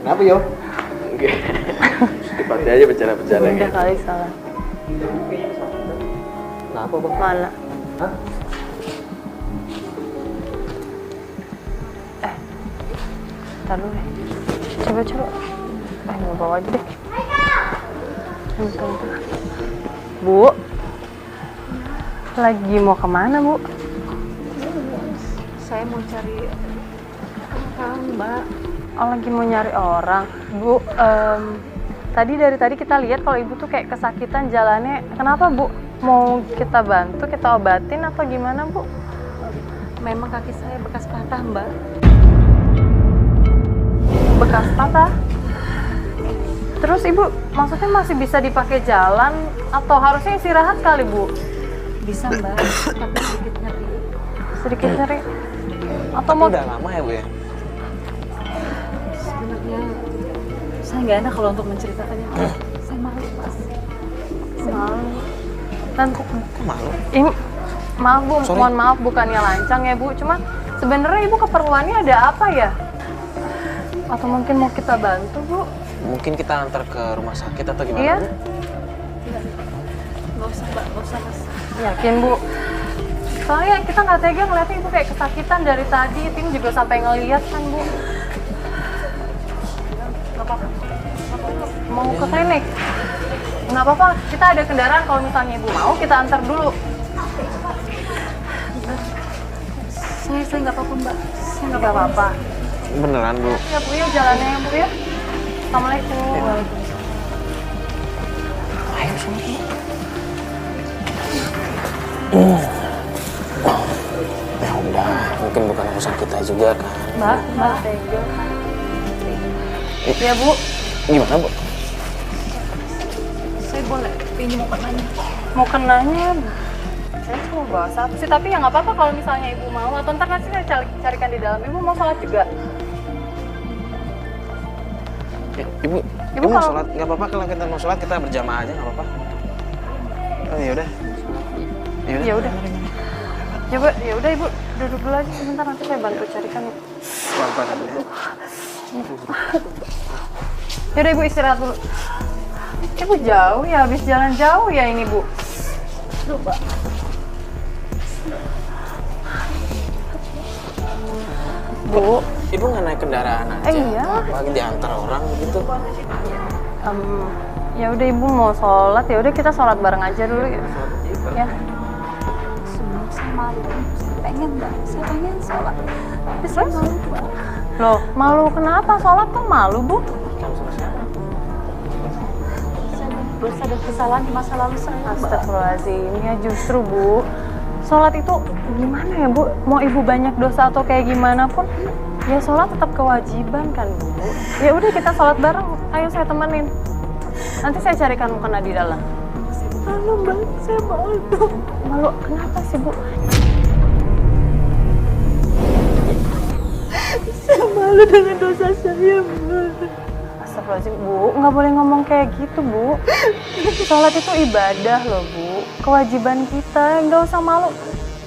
Kenapa yo? Dipakai aja bercanda-bercanda Bunda gitu. kali salah. Kenapa bang? Mana? Hah? Ntar dulu deh. Coba. Mau bawa aja deh. Bentar. Bu. Lagi mau kemana, Bu? Saya mau cari orang, Mbak. Oh, lagi mau nyari orang. Bu, dari tadi kita lihat kalau Ibu tuh kayak kesakitan jalannya. Kenapa, Bu? Mau kita bantu, kita obatin atau gimana, Bu? Memang kaki saya bekas patah, Mbak. Bekas patah? Terus Ibu maksudnya masih bisa dipakai jalan atau harusnya istirahat kali, Bu? Bisa, Mbak, tapi sedikit nyeri. Sedikit nyeri. Atau Tapi mau udah lama ya bu ya? Sebenarnya saya nggak enak kalau untuk menceritakannya, Mbak. Saya malu, Mas. malu. Dan Kok malu? ini maaf Bu, Sorry. mohon maaf bukannya lancang ya Bu, cuma sebenarnya Ibu keperluannya ada apa ya? Atau mungkin mau kita bantu Bu? Mungkin kita antar ke rumah sakit atau gimana Iya? bu? Nggak usah, Mbak. Nggak usah, Mas. Yakin Bu? Soalnya kita nggak tega ngeliatnya Ibu kayak kesakitan dari tadi, Tim juga sampai ngeliat kan Bu. Nggak apa-apa. Mau ke klinik? Nggak apa-apa, kita ada kendaraan kalau misalnya Ibu mau kita antar dulu. Saya nggak apa-apa, Mbak. Saya Nggak apa-apa. Beneran bu? Ya Bu ya, jalannya ya Bu ya. Assalamualaikum. Ayo sama bu. Ya udah, mungkin bukan urusan kita juga kan. Mbak, tega. Ya Bu, Gimana bu? saya boleh pinjam mukanya. mau kenanya saya cuma bawa satu sih, tapi ya nggak apa-apa kalau misalnya Ibu mau, atau ntar nanti saya carikan di dalam. Ibu mau sholat juga? Ya, ibu Ibu mau kalau- sholat? Nggak apa-apa kalau kita mau sholat kita berjamaah aja nggak apa-apa. Oh ya udah. Ya udah. Ya udah Ibu duduk dulu aja sebentar, nanti saya bantu carikan. Pelan-pelan ya. Ya udah Ibu istirahat dulu. Ibu jauh ya, habis jalan jauh ya ini Bu. Coba. Bu, Ibu nggak naik kendaraan aja? Iya. Lagi diantar orang gitu. ya udah Ibu mau sholat, ya udah kita sholat bareng aja dulu ya. Ya. Sebenarnya saya malu. Saya pengen, Mbak. Saya pengen sholat. Tapi saya malu, Mbak. Loh, malu kenapa? Sholat tuh malu Bu? Saya dosa dan kesalahan di masa lalu saya, Mbak. Astagfirullahaladzim, ya justru Bu, sholat itu gimana ya Bu? Mau Ibu banyak dosa atau kayak gimana pun, ya sholat tetap kewajiban kan Bu. Ya udah kita sholat bareng, ayo saya temenin. Nanti saya carikan mukena di dalam. Malu, Mbak. Saya malu. Malu kenapa sih Bu? Saya malu dengan dosa saya, Mbak. Astagfirullahaladzim Bu, nggak boleh ngomong kayak gitu Bu. Sholat itu ibadah loh Bu, kewajiban kita, nggak usah malu.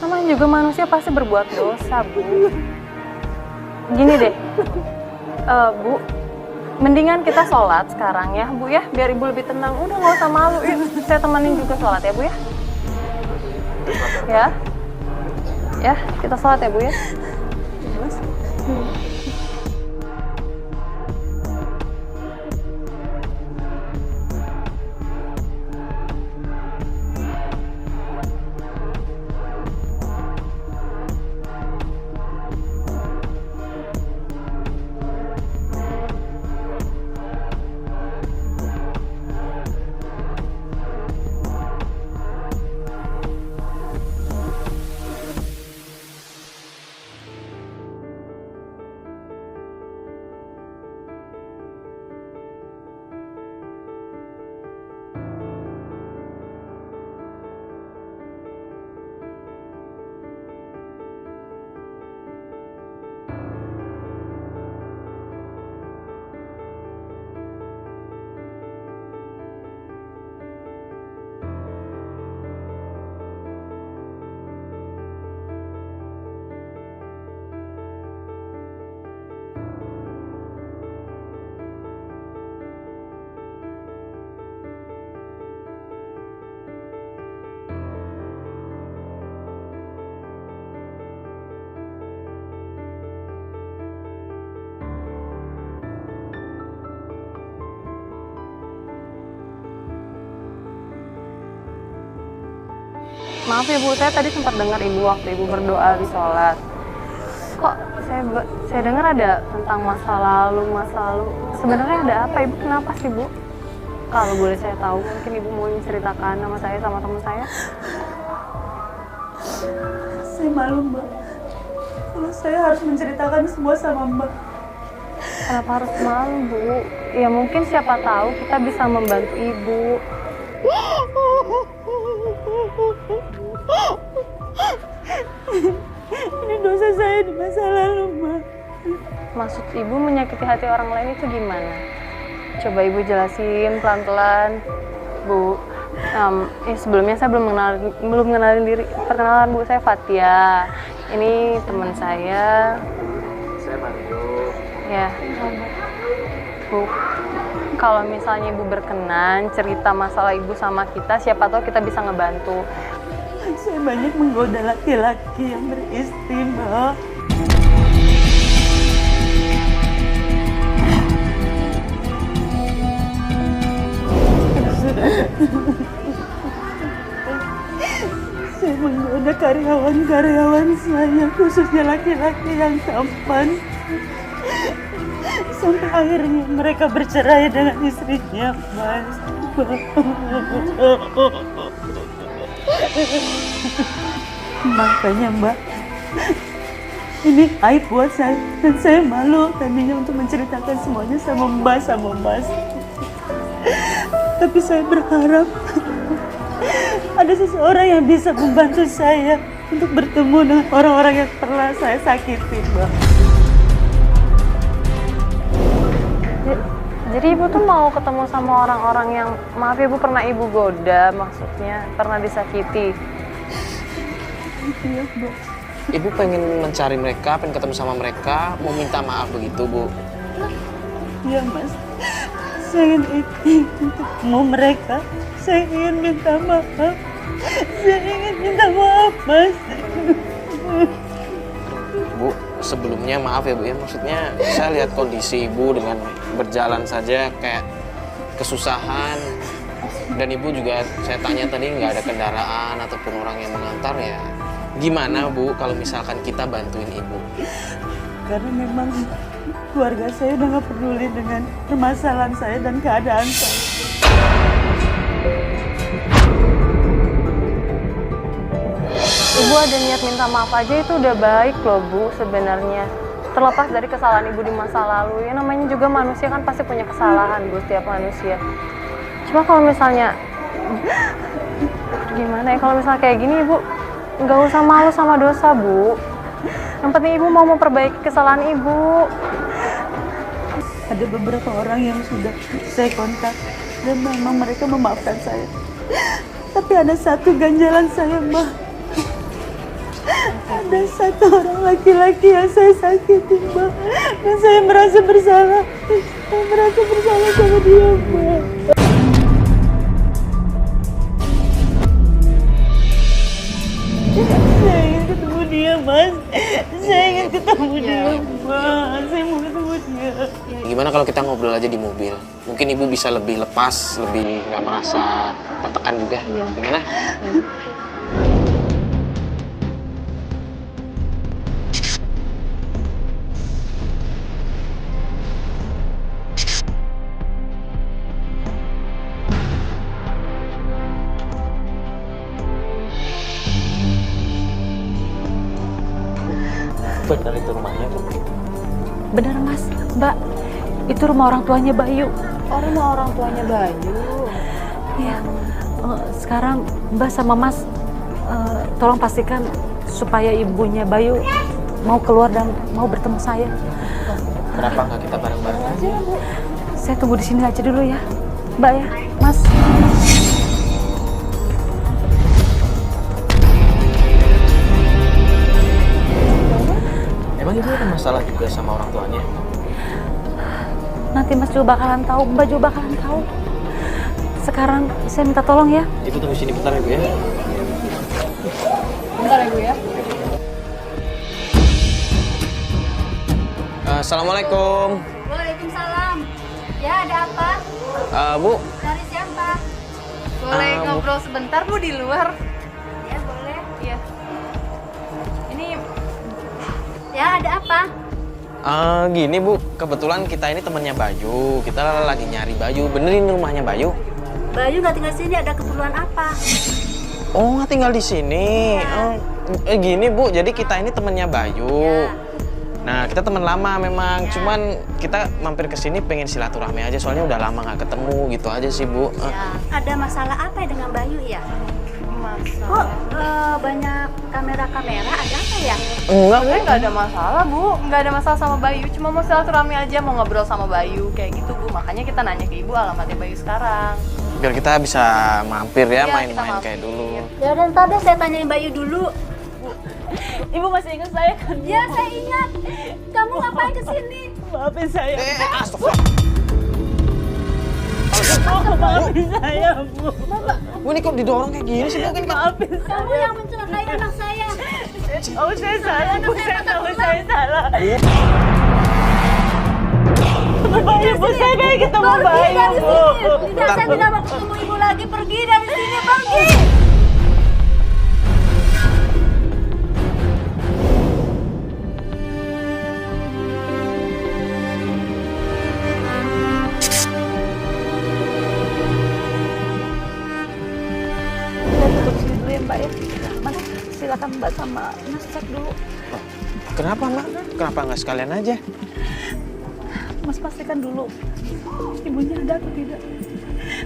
Namanya juga manusia pasti berbuat dosa Bu. Gini deh, Bu, mendingan kita sholat sekarang ya Bu ya, biar Ibu lebih tenang. Udah nggak usah malu, yuk saya temenin juga sholat ya Bu ya. Ya, ya kita sholat ya Bu ya. Maaf ya Bu, saya tadi sempat dengar Ibu waktu Ibu berdoa di sholat. Kok saya dengar ada tentang masa lalu. Sebenarnya ada apa Ibu? Kenapa sih Bu? Kalau boleh saya tahu, mungkin Ibu mau menceritakan sama saya sama teman saya. Saya malu, Mbak. Kalau saya harus menceritakan semua sama Mbak. Kenapa harus malu Bu? Ya mungkin siapa tahu kita bisa membantu Ibu. Ini dosa saya di masa lalu, Mbak. Maksud Ibu menyakiti hati orang lain itu gimana? Coba Ibu jelasin pelan-pelan, Bu. Sebelumnya saya belum kenalin diri. Perkenalan Bu, saya Fatia. Ini teman saya. Saya Mario. Ya, Bu. Kalau misalnya Ibu berkenan cerita masalah Ibu sama kita, siapa tahu kita bisa ngebantu. Saya banyak menggoda laki-laki yang beristri, Mbak. Saya menggoda karyawan-karyawan saya, khususnya laki-laki yang tampan. Sampai akhirnya mereka bercerai dengan istrinya, Mas. Makanya, Mbak, ini aib buat saya. Dan saya malu tadinya untuk menceritakan semuanya sama Mbak, sama Mas. Tapi saya berharap ada seseorang yang bisa membantu saya untuk bertemu dengan orang-orang yang pernah saya sakiti, Mbak. Jadi Ibu tuh mau ketemu sama orang-orang yang, maaf ya Bu, pernah Ibu goda, maksudnya pernah disakiti. Iya, Mbak. Ibu pengen mencari mereka, pengen ketemu sama mereka, mau minta maaf begitu, Bu? Iya, Mas. Saya ingin ketemu mereka. Saya ingin minta maaf. Saya ingin minta maaf, Mas. Bu, sebelumnya maaf ya Bu ya, maksudnya saya lihat kondisi Ibu dengan berjalan saja kayak kesusahan. Dan Ibu juga saya tanya tadi nggak ada kendaraan ataupun orang yang mengantar ya. Gimana Bu kalau misalkan kita bantuin Ibu? Karena memang keluarga saya udah nggak peduli dengan permasalahan saya dan keadaan saya. Ibu ada niat minta maaf aja itu udah baik loh Bu sebenarnya. Terlepas dari kesalahan Ibu di masa lalu, ya namanya juga manusia kan pasti punya kesalahan Bu, setiap manusia. Cuma kalau misalnya, gimana ya, kalau misalnya kayak gini Ibu, nggak usah malu sama dosa Bu. Yang penting Ibu mau memperbaiki kesalahan Ibu. Ada beberapa orang yang sudah saya kontak dan memang mereka memaafkan saya. Tapi ada satu ganjalan saya, Mbak. Ada satu orang laki-laki yang saya sakiti, Mbak. Dan saya merasa bersalah. Saya merasa bersalah sama dia, Mbak. Saya ingin ketemu dia, Mas. Saya ingin ketemu dia, Mas. Saya mau ketemu dia. Gimana kalau kita ngobrol aja di mobil? Mungkin Ibu bisa lebih lepas, lebih nggak merasa tertekan juga. Gimana? Benar itu rumahnya, Bu? Benar Mas, Mbak, itu rumah orang tuanya Bayu. Oh, rumah orang tuanya Bayu. Iya, sekarang Mbak sama Mas tolong pastikan supaya ibunya Bayu mau keluar dan mau bertemu saya. Kenapa nggak kita bareng-bareng aja? Saya tunggu di sini aja dulu ya, Mbak ya, Mas. Emang Ibu ada masalah juga sama orang tuanya? Nanti Mas juga bakalan tahu, Mbak juga bakalan tahu. Sekarang saya minta tolong ya. Ibu tunggu sini bentar ya, Bu ya. Bentar ya Bu ya. Assalamualaikum. Waalaikumsalam. Ya, ada apa? Bu, Dari siapa? Boleh Bu. ngobrol sebentar Bu di luar? Ya, boleh. Ya, ada apa? Gini Bu, kebetulan kita ini temennya Bayu. Kita lagi nyari Bayu. Bener ini rumahnya Bayu? Bayu nggak tinggal sini, ada keperluan apa? Oh, nggak tinggal di sini. Gini Bu, jadi kita ini temennya Bayu. Ya. Nah, kita teman lama memang. Cuman kita mampir ke sini pengen silaturahmi aja. Soalnya udah lama nggak ketemu gitu aja sih Bu. Ya. Ada masalah apa ya dengan Bayu ya? Masa? Kok banyak kamera-kamera? Ada apa ya? Enggak Bu. Sebenarnya nggak ada masalah, Bu. Nggak ada masalah sama Bayu. Cuma mau silaturahmi aja, mau ngobrol sama Bayu. Kayak gitu, Bu. Makanya kita nanya ke Ibu alamatnya Bayu sekarang. Biar kita bisa mampir ya, Iya, main-main kita mampir. kayak dulu. Ya udah, ntar deh saya tanyain Bayu dulu. Ibu masih ingat saya kan? Ya, saya ingat. Kamu ngapain kesini? Maafin saya. Astagfirullah. Maafin saya, Bu. Bu, ini kok didorong kayak gini sih Bu? Kan Maafin Kamu yang mencelakai anak saya. Oh, saya salah, Bu. Saya tahu saya salah. Bayu, Bu. Saya kayak ketemu Pergi Bayu, dari Bu. sini. Tidak, saya tidak mau ketemu ibu lagi. Pergi dari sini, pergi. Saya tutup sini dulu ya, Mbak ya. Mas, silakan Mbak sama Mas cek dulu. Kenapa Mak? Kenapa nggak sekalian aja? Mas pastikan dulu ibunya ada atau tidak.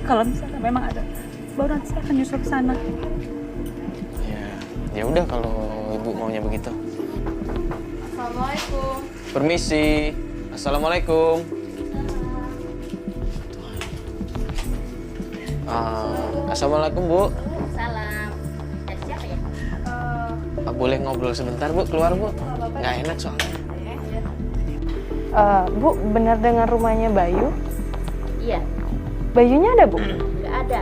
Kalau misalnya memang ada, baru nanti saya akan nyusul ke sana. Ya udah kalau Ibu maunya begitu. Assalamualaikum. Permisi. Assalamualaikum. Assalamualaikum Bu. Salam. Dari siapa ya? Boleh ngobrol sebentar Bu? Keluar Bu? Nggak enak soalnya. Bu, benar dengan rumahnya Bayu? Iya, Bayunya ada, Bu? nggak ada.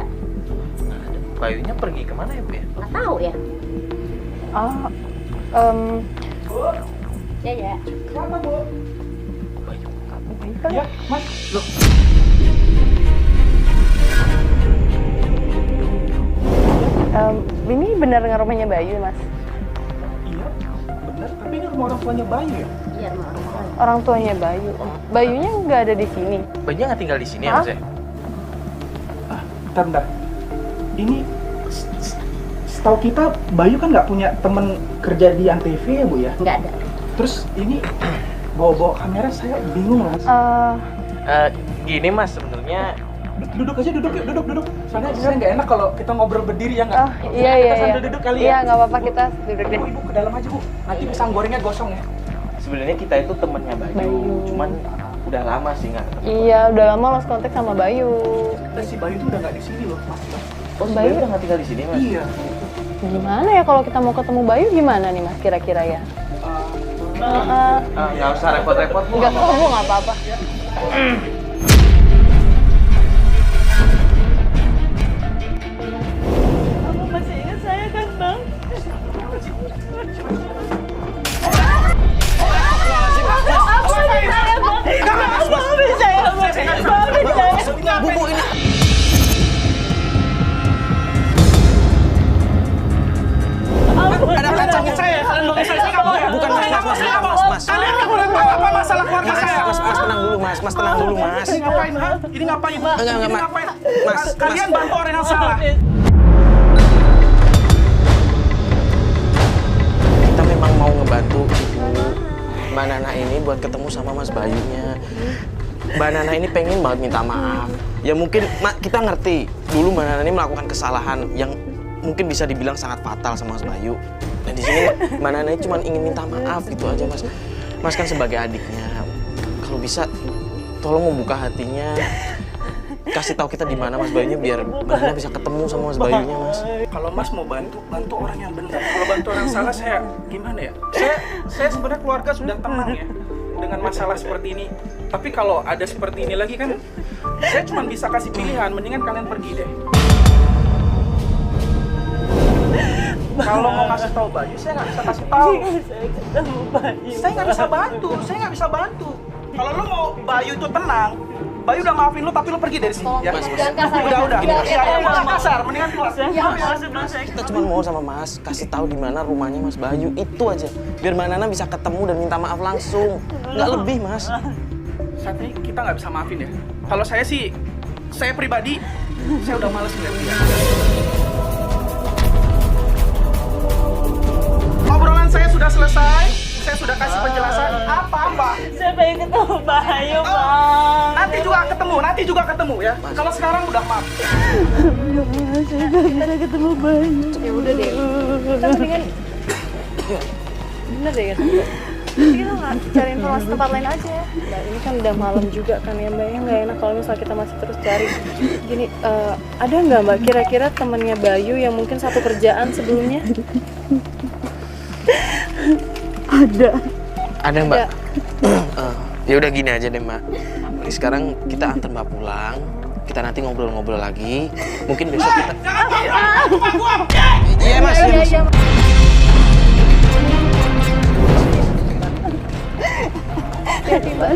Bayunya pergi kemana ya Bu ya? Nggak tahu ya. Oh, Ya, ya. Bayu kan? Ya, Mas. Loh, Ini benar dengan rumahnya Bayu, Mas? iya, benar. Tapi ini rumah orang tuanya Bayu ya? Iya, rumah. Orang tuanya Bayu. Bayunya nggak ada di sini. Bayunya nggak tinggal di sini ya Hah? Mas ya? Bentar. Ini setahu kita Bayu kan nggak punya temen kerja di Antv ya, Bu ya? Nggak ada. Terus ini bawa-bawa kamera saya bingung, Mas. Gini Mas, sebenarnya Duduk aja, duduk yuk, duduk. Soalnya saya nggak enak kalau kita ngobrol berdiri ya nggak? Oh, iya, Kita iya. sambil duduk kali ya? Iya, nggak apa-apa, kita duduk deh. Ibu ke dalam aja, Bu. Nanti pisang gorengnya gosong ya. sebenarnya kita itu temennya Bayu, Bayu. cuman udah lama sih nggak ketemu. Iya, udah lama lost contact sama Bayu. Dan si Bayu tuh udah nggak di sini loh, Mas. Oh, si Bayu Bayu udah nggak tinggal di sini Mas? Iya. Gimana ya kalau kita mau ketemu Bayu gimana nih, Mas, kira-kira ya? Nggak usah repot-repot Bu. Enggak kok, Bu, nggak apa-apa. Kamu masih ingat saya kan, Bang? Maafin saya, Bang. Maafin saya. Bu, ini Ada apa dengan saya? Kalian bangun saya nggak mau ya? bukan Mas. Kalian nggak boleh tahu apa masalah keluarga saya? Mas, tenang dulu Mas, tenang dulu Mas. Ini ngapain, ha? Ini ngapain? Enggak, Ini Mas. ngapain? Mas, Kalian Mas. bantu orang yang salah. Kita memang mau ngebantu Ibu Mbak Nana ini buat ketemu sama Mas Bayunya. Mbak Nana ini pengen banget minta maaf. Ya mungkin kita ngerti dulu Mbak Nana ini melakukan kesalahan yang mungkin bisa dibilang sangat fatal sama Mas Bayu. Dan di sini Mbak Nana ini cuma ingin minta maaf gitu aja Mas. Mas kan sebagai adiknya, kalau bisa tolong membuka hatinya, kasih tahu kita di mana Mas Bayunya biar Mbak Nana bisa ketemu sama Mas Bayunya Mas. Kalau Mas mau bantu orang yang benar. Kalau bantu orang salah, saya gimana ya? Saya sebenarnya keluarga sudah tenang ya dengan masalah seperti ini. Tapi kalau ada seperti ini lagi kan, saya cuma bisa kasih pilihan. Mendingan kalian pergi deh. Kalau mau kasih tahu Bayu, saya nggak bisa kasih tahu. Saya ketemu Bayu. Saya nggak bisa bantu. Kalau lo mau Bayu itu tenang, Bayu udah maafin lu tapi lu pergi dari sini ya. Mas, Jangan kasar ya. Udah. Gini, Mas. Iya, jangan kasar, mendingan keluar. Kita cuma mau sama Mas kasih tahu di mana rumahnya Mas Bayu, itu aja. Biar Mbak Nana bisa ketemu dan minta maaf langsung. Nggak lebih, Mas. Saat ini kita nggak bisa maafin ya. Kalau saya sih, saya pribadi, saya udah males ngeliat dia. Obrolan saya sudah selesai. Saya sudah kasih penjelasan. Apa, Mbak? Saya pengen ketemu Bayu, Bang. Nanti juga ketemu ya. Kalau sekarang udah maaf. Saya gak bisa ketemu Bayu. Ya udah deh. Kita mendingan bener deh ya. Kita nggak cari informasi tempat lain aja ya. Mbak, ini kan udah malam juga kan ya Mbak. Ya nggak enak kalau misalnya kita masih terus cari. Gini, ada nggak Mbak kira-kira temennya Bayu yang mungkin satu kerjaan sebelumnya? Ada Mbak. Ya udah gini aja deh Mbak. Jadi sekarang kita antar Mbak pulang. Kita nanti ngobrol-ngobrol lagi. Mungkin besok kita. Iya Mas. Iya Mas. Hati-hati Mbak.